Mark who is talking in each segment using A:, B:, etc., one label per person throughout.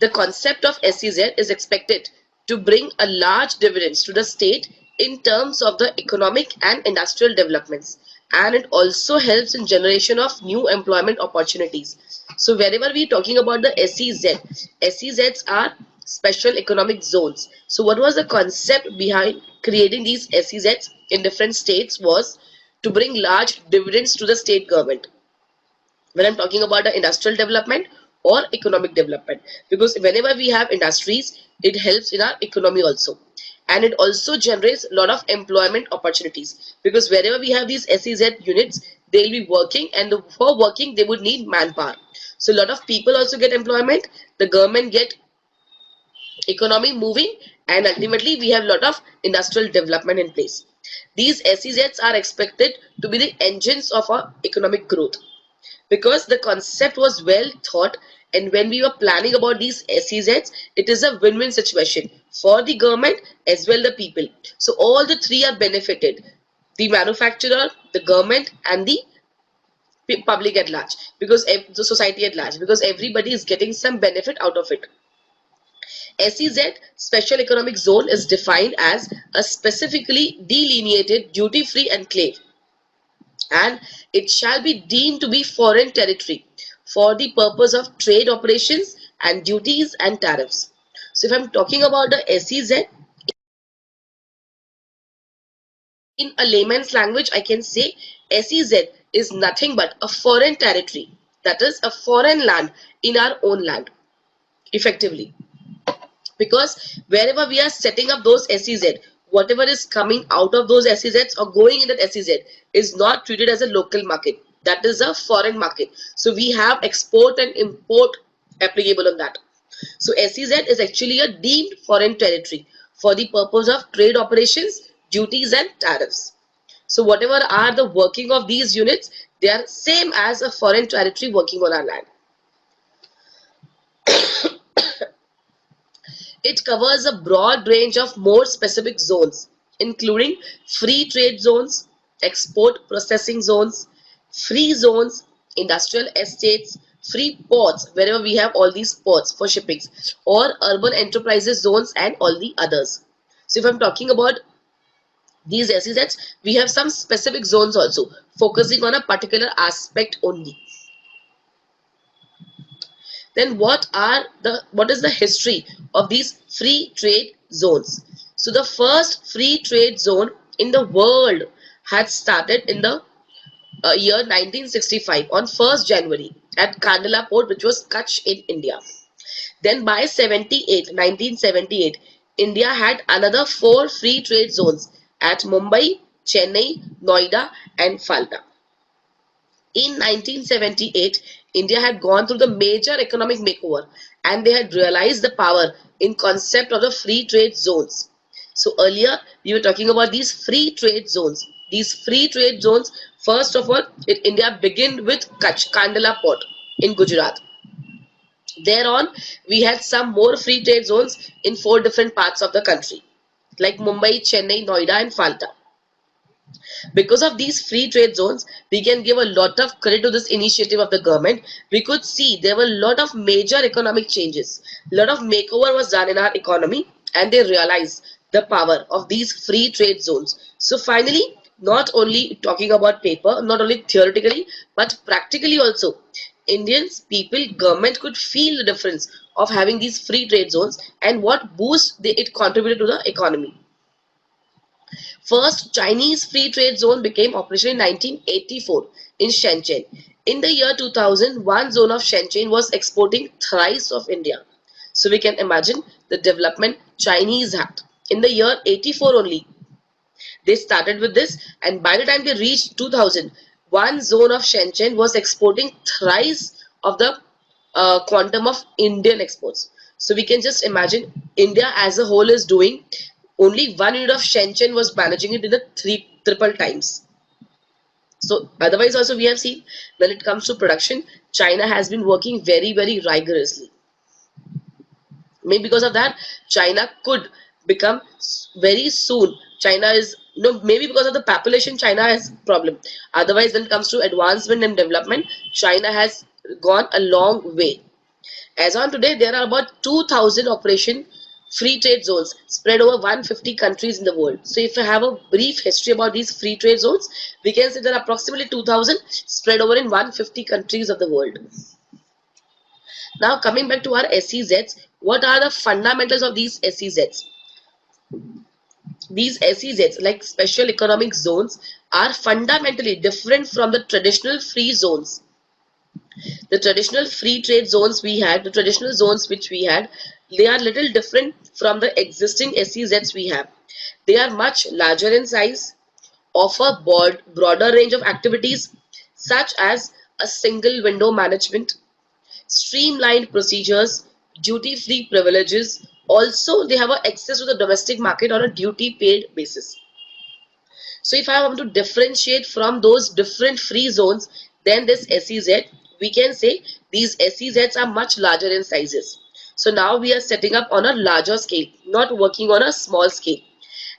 A: The concept of SEZ is expected to bring a large dividends to the state in terms of the economic and industrial developments, and it also helps in generation of new employment opportunities. So wherever we are talking about the SEZ, SEZs are special economic zones. So what was the concept behind creating these SEZs in different states was to bring large dividends to the state government when I'm talking about the industrial development or economic development, because whenever we have industries, it helps in our economy also, and it also generates a lot of employment opportunities, because wherever we have these SEZ units, they'll be working, and for working they would need manpower. So a lot of people also get employment, the government get economy moving, and ultimately we have a lot of industrial development in place. These SEZs are expected to be the engines of our economic growth, because the concept was well thought, and when we were planning about these SEZs, it is a win-win situation for the government as well the people. So all the three are benefited: the manufacturer, the government, and the public at large, because the society at large, because everybody is getting some benefit out of it. SEZ, Special Economic Zone, is defined as a specifically delineated duty-free enclave, and it shall be deemed to be foreign territory for the purpose of trade operations and duties and tariffs. So if I'm talking about the SEZ, in a layman's language, I can say SEZ is nothing but a foreign territory, that is a foreign land in our own land, effectively. Because wherever we are setting up those SEZ, whatever is coming out of those SEZs or going in that SEZ is not treated as a local market. That is a foreign market. So we have export and import applicable on that. So SEZ is actually a deemed foreign territory for the purpose of trade operations, duties and tariffs. So whatever are the working of these units, they are same as a foreign territory working on our land. It covers a broad range of more specific zones, including free trade zones, export processing zones, free zones, industrial estates, free ports, wherever we have all these ports for shippings, or urban enterprises zones, and all the others. So if I'm talking about these SEZs, we have some specific zones also, focusing on a particular aspect only. Then what is the history of these free trade zones? So the first free trade zone in the world had started in the year 1965 on 1st January at Kandla port, which was Kutch in India. Then by 1978, India had another 4 free trade zones at Mumbai, Chennai, Noida and Falta. In 1978, India had gone through the major economic makeover, and they had realized the power in concept of the free trade zones. So earlier we were talking about these free trade zones. These free trade zones, first of all, India began with Kutch, Kandla port in Gujarat. Thereon, we had some more free trade zones in 4 different parts of the country, like Mumbai, Chennai, Noida and Falta. Because of these free trade zones, we can give a lot of credit to this initiative of the government. We could see there were a lot of major economic changes. A lot of makeover was done in our economy, and they realized the power of these free trade zones. So finally, not only talking about paper, not only theoretically, but practically also, Indians, people, government could feel the difference of having these free trade zones and what boost it contributed to the economy. First Chinese free trade zone became operational in 1984 in Shenzhen. In the year 2000, one zone of Shenzhen was exporting thrice of India. So we can imagine the development Chinese had. In the year 84 only, they started with this, and by the time they reached 2000, one zone of Shenzhen was exporting thrice of the quantum of Indian exports. So we can just imagine India as a whole is doing, only one unit of Shenzhen was managing it in the triple times. So otherwise also we have seen when it comes to production, China has been working very, very rigorously. Maybe because of that, China could become very soon. China is, maybe because of the population, China has problem. Otherwise, when it comes to advancement and development, China has gone a long way. As on today, there are about 2000 operation free trade zones spread over 150 countries in the world. So if I have a brief history about these free trade zones, we can say there are approximately 2000 spread over in 150 countries of the world. Now coming back to our SEZs, what are the fundamentals of these SEZs? These SEZs, like special economic zones, are fundamentally different from the traditional free zones. The traditional free trade zones we had, the traditional zones which we had, they are little different from the existing SEZs we have. They are much larger in size, offer broader range of activities such as a single window management, streamlined procedures, duty-free privileges. Also, they have access to the domestic market on a duty-paid basis. So if I want to differentiate from those different free zones, then this SEZ, we can say these SEZs are much larger in sizes. So now we are setting up on a larger scale, not working on a small scale.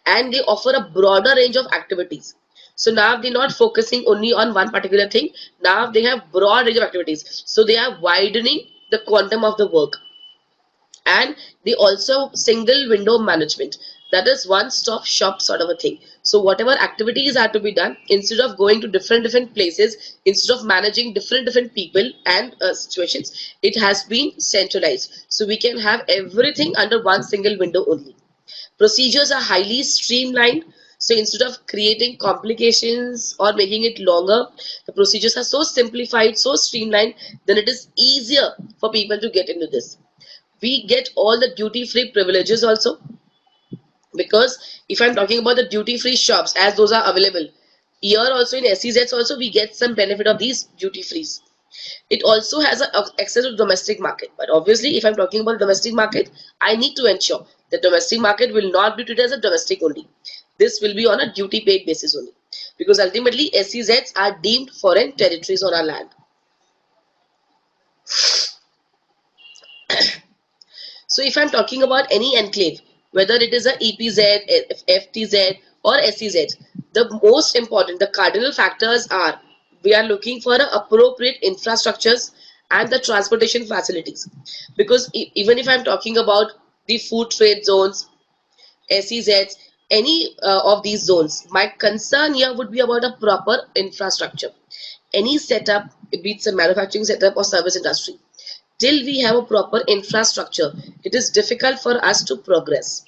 A: And they offer a broader range of activities. So now they're not focusing only on one particular thing. Now they have broad range of activities. So they are widening the quantum of the work. And they also single window management, that is one-stop shop sort of a thing. So whatever activities are to be done, instead of going to different places, instead of managing different people and situations, it has been centralized, so we can have everything under one single window only. Procedures are highly streamlined, so instead of creating complications or making it longer, the procedures are so simplified, so streamlined, then it is easier for people to get into this. We get all the duty-free privileges also, because if I'm talking about the duty-free shops, as those are available here also in SEZs, also we get some benefit of these duty-frees. It also has access to domestic market, but obviously if I'm talking about domestic market, I need to ensure the domestic market will not be treated as a domestic only. This will be on a duty-paid basis only, because ultimately SEZs are deemed foreign territories on our land. So if I'm talking about any enclave, whether it is a EPZ, FTZ or SEZ, the most important, the cardinal factors are, we are looking for appropriate infrastructures and the transportation facilities. Because even if I'm talking about the food trade zones, SEZs, any of these zones, my concern here would be about a proper infrastructure. Any setup, be it a manufacturing setup or service industry, till we have a proper infrastructure, it is difficult for us to progress.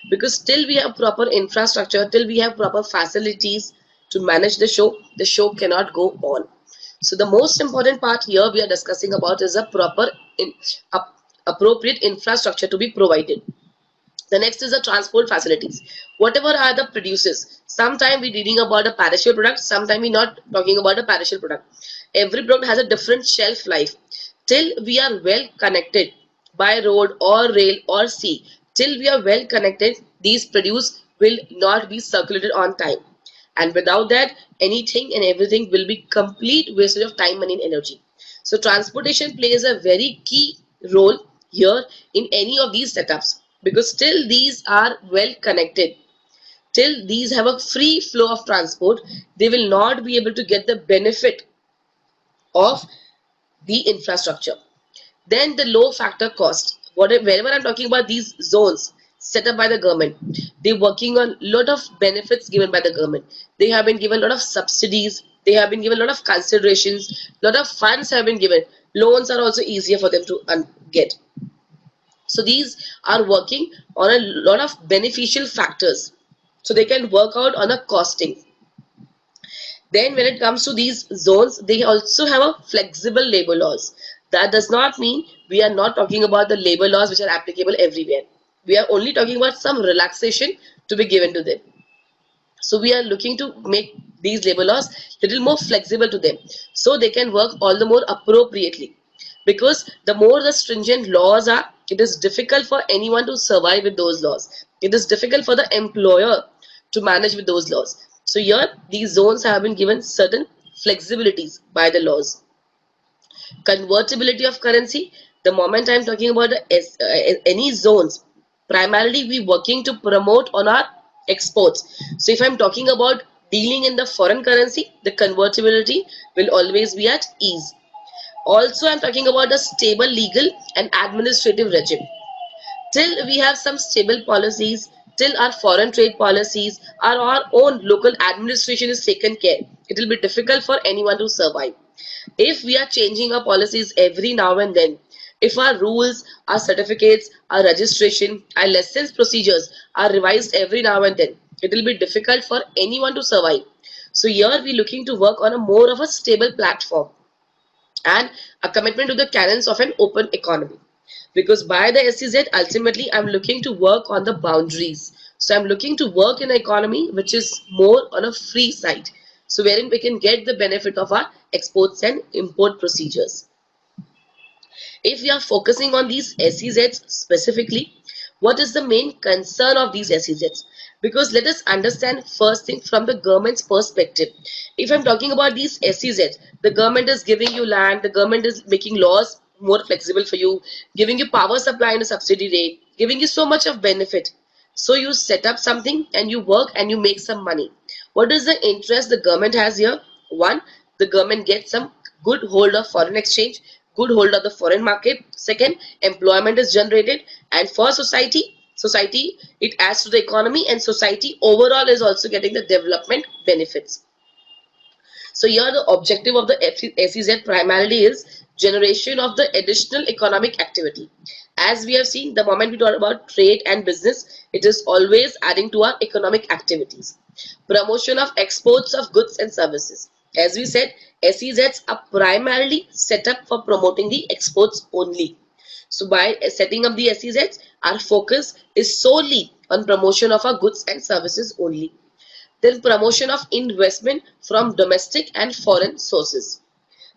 A: Because till we have proper infrastructure, till we have proper facilities to manage the show cannot go on. So the most important part here we are discussing about is a proper appropriate infrastructure to be provided. The next is the transport facilities. Whatever are the producers, sometime we're reading about a perishable product, sometime we're not talking about a perishable product. Every product has a different shelf life. Till we are well connected by road or rail or sea, till we are well connected, these produce will not be circulated on time. And without that, anything and everything will be complete wastage of time, money and energy. So transportation plays a very key role here in any of these setups, because till these are well connected, till these have a free flow of transport, they will not be able to get the benefit of the infrastructure. Then the low factor cost. Wherever I'm talking about these zones set up by the government, they're working on lot of benefits given by the government. They have been given a lot of subsidies, they have been given a lot of considerations, lot of funds have been given, loans are also easier for them to get. So these are working on a lot of beneficial factors, so they can work out on a costing. Then when it comes to these zones, they also have a flexible labor laws. That does not mean we are not talking about the labor laws which are applicable everywhere. We are only talking about some relaxation to be given to them. So we are looking to make these labor laws little more flexible to them, so they can work all the more appropriately. Because the more the stringent laws are, it is difficult for anyone to survive with those laws. It is difficult for the employer to manage with those laws. So here these zones have been given certain flexibilities by the laws. Convertibility of currency. The moment I'm talking about any zones, primarily we working to promote on our exports. So if I'm talking about dealing in the foreign currency, the convertibility will always be at ease. Also, I'm talking about a stable legal and administrative regime. Till we have some stable policies, till our foreign trade policies, our own local administration is taken care, it will be difficult for anyone to survive. If we are changing our policies every now and then, if our rules, our certificates, our registration, our license procedures are revised every now and then, it will be difficult for anyone to survive. So here we're looking to work on a more of a stable platform and a commitment to the canons of an open economy. Because by the SEZ, ultimately, I'm looking to work on the boundaries. So I'm looking to work in an economy which is more on a free side. So wherein we can get the benefit of our exports and import procedures. If we are focusing on these SEZs specifically, what is the main concern of these SEZs? Because let us understand first thing from the government's perspective. If I'm talking about these SEZs, the government is giving you land, the government is making laws more flexible for you, giving you power supply in a subsidy rate, giving you so much of benefit. So you set up something and you work and you make some money. What is the interest the government has here? One, the government gets some good hold of foreign exchange, good hold of the foreign market. Second, employment is generated, and for society it adds to the economy, and society overall is also getting the development benefits. So here the objective of the SEZ primarily is generation of the additional economic activity. As we have seen, the moment we talk about trade and business, it is always adding to our economic activities. Promotion of exports of goods and services. As we said, SEZs are primarily set up for promoting the exports only. So by setting up the SEZs, our focus is solely on promotion of our goods and services only. Then promotion of investment from domestic and foreign sources.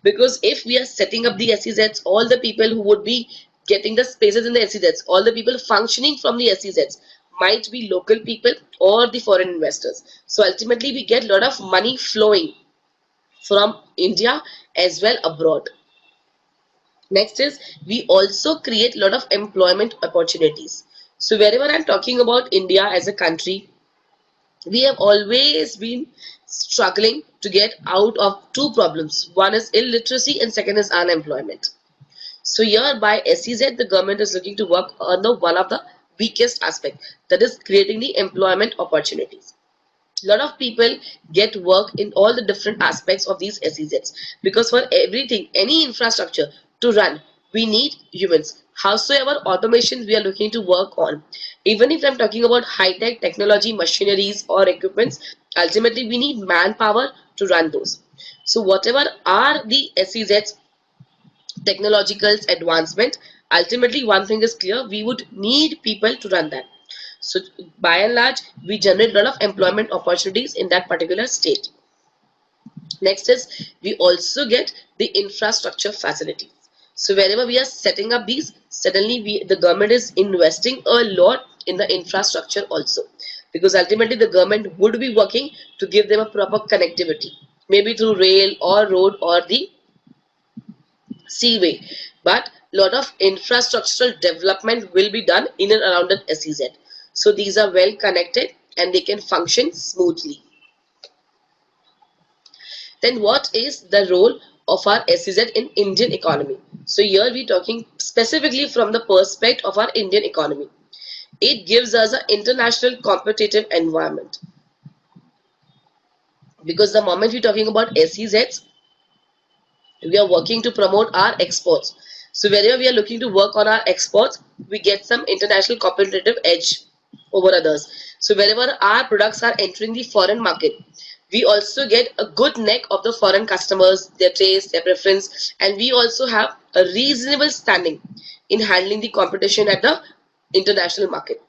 A: Because if we are setting up the SEZs, all the people who would be getting the spaces in the SEZs, all the people functioning from the SEZs might be local people or the foreign investors. So ultimately we get a lot of money flowing from India as well abroad. Next is we also create a lot of employment opportunities. So wherever I'm talking about India as a country, we have always been struggling to get out of two problems. One is illiteracy and second is unemployment. So here by SEZ, the government is looking to work on the one of the weakest aspect, that is creating the employment opportunities. A lot of people get work in all the different aspects of these SEZs, because for everything, any infrastructure to run, we need humans. Howsoever automation we are looking to work on, even if I'm talking about high-tech technology, machineries or equipments, ultimately we need manpower to run those. So whatever are the SEZs technological advancement, ultimately one thing is clear, we would need people to run that. So by and large, we generate a lot of employment opportunities in that particular state. Next is we also get the infrastructure facilities. So wherever we are setting up these, suddenly the government is investing a lot in the infrastructure also, because ultimately the government would be working to give them a proper connectivity, maybe through rail or road or the seaway, but lot of infrastructural development will be done in and around the SEZ. So these are well connected and they can function smoothly. Then what is the role of our SEZ in Indian economy? So here we are talking specifically from the perspective of our Indian economy. It gives us an international competitive environment, because the moment we're talking about SEZs, we are working to promote our exports. So wherever we are looking to work on our exports, we get some international competitive edge over others. So wherever our products are entering the foreign market, we also get a good neck of the foreign customers, their taste, their preference, and we also have a reasonable standing in handling the competition at the international market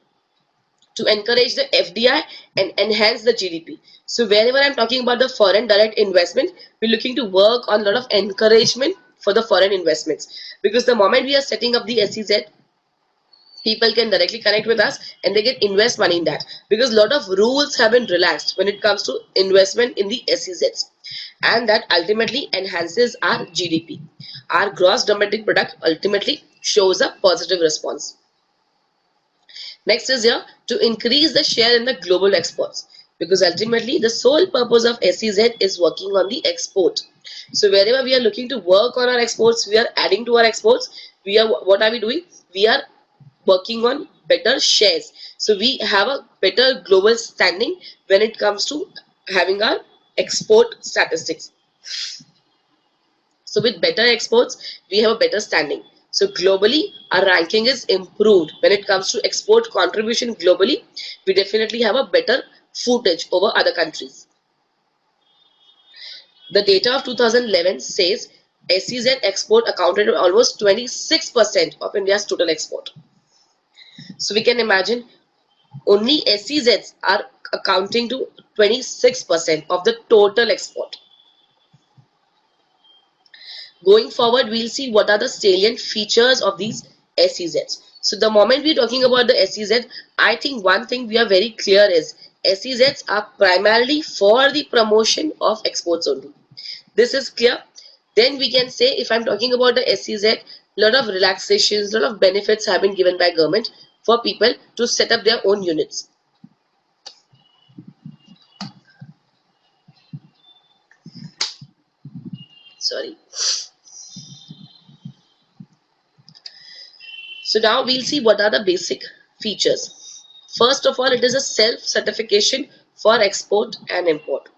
A: to encourage the FDI and enhance the GDP. So wherever I'm talking about the foreign direct investment, we're looking to work on a lot of encouragement for the foreign investments, because the moment we are setting up the SEZ, people can directly connect with us and they can invest money in that, because a lot of rules have been relaxed when it comes to investment in the SEZs, and that ultimately enhances our GDP. Our gross domestic product ultimately shows a positive response. Next is here to increase the share in the global exports, because ultimately the sole purpose of SEZ is working on the export. So wherever we are looking to work on our exports, we are adding to our exports. What are we doing? We are working on better shares. So we have a better global standing when it comes to having our export statistics. So with better exports, we have a better standing. So globally, our ranking is improved. When it comes to export contribution globally, we definitely have a better footage over other countries. The data of 2011 says SEZ export accounted for almost 26% of India's total export. So we can imagine only SEZs are accounting to 26% of the total export. Going forward, we'll see what are the salient features of these SEZs. So the moment we're talking about the SEZ, I think one thing we are very clear is SEZs are primarily for the promotion of exports only. This is clear. Then we can say, if I'm talking about the SEZ, lot of relaxations, lot of benefits have been given by government for people to set up their own units. Sorry. So now we'll see what are the basic features. First of all, it is a self-certification for export and import.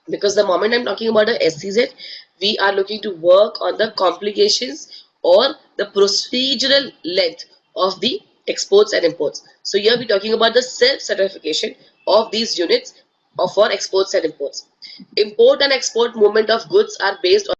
A: Because the moment I'm talking about a SEZ, we are looking to work on the complications or the procedural length of the exports and imports. So here we're talking about the self-certification of these units for exports and imports. Import and export movement of goods are based on